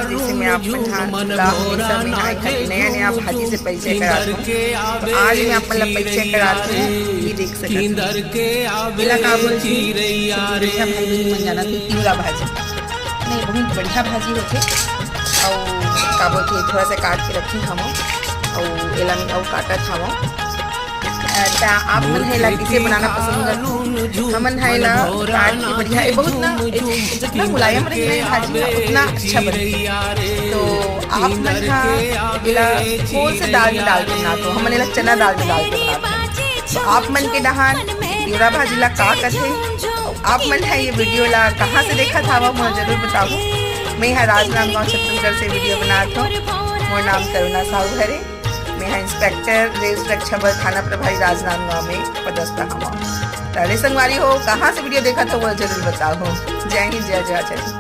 जिसे मैं आप नया नया भाजी से परिचय कराती हूँ। तो आज मैं आप परिचय कराती हूँ, ये देख सकते तिवरा भाजी नहीं बहुत बढ़िया भाजी होते और का बोलते थोड़ा सा काट के रखी हम और एला में और काटा था आप मन है किसे बनाना पसंद करते हमन है ला काट के बढ़िया ये बहुत ना जितना मुलायम रहे भाजी उतना अच्छा बनता। तो आप मन कौन से दाल में डाल के बना तो हमन ला चना दाल में डाल के बनाते। तो आप मन के डहान तिवरा भाजी ला का करते आप मन है ये वीडियो ला कहाँ से देखा था वो मुझे जरूर बताओ। मैं राजनांदगांव छत्तीसगढ़ से वीडियो बनाता हूँ। मोर नाम करुणा साहू हरे, मैं इंस्पेक्टर रेल सुरक्षा बल थाना प्रभारी राजनांदगांव में पदस्थ हूँ। संगवारी हो कहाँ से वीडियो देखा तो वो जरूर बताओ। जय हिंद, जय जय।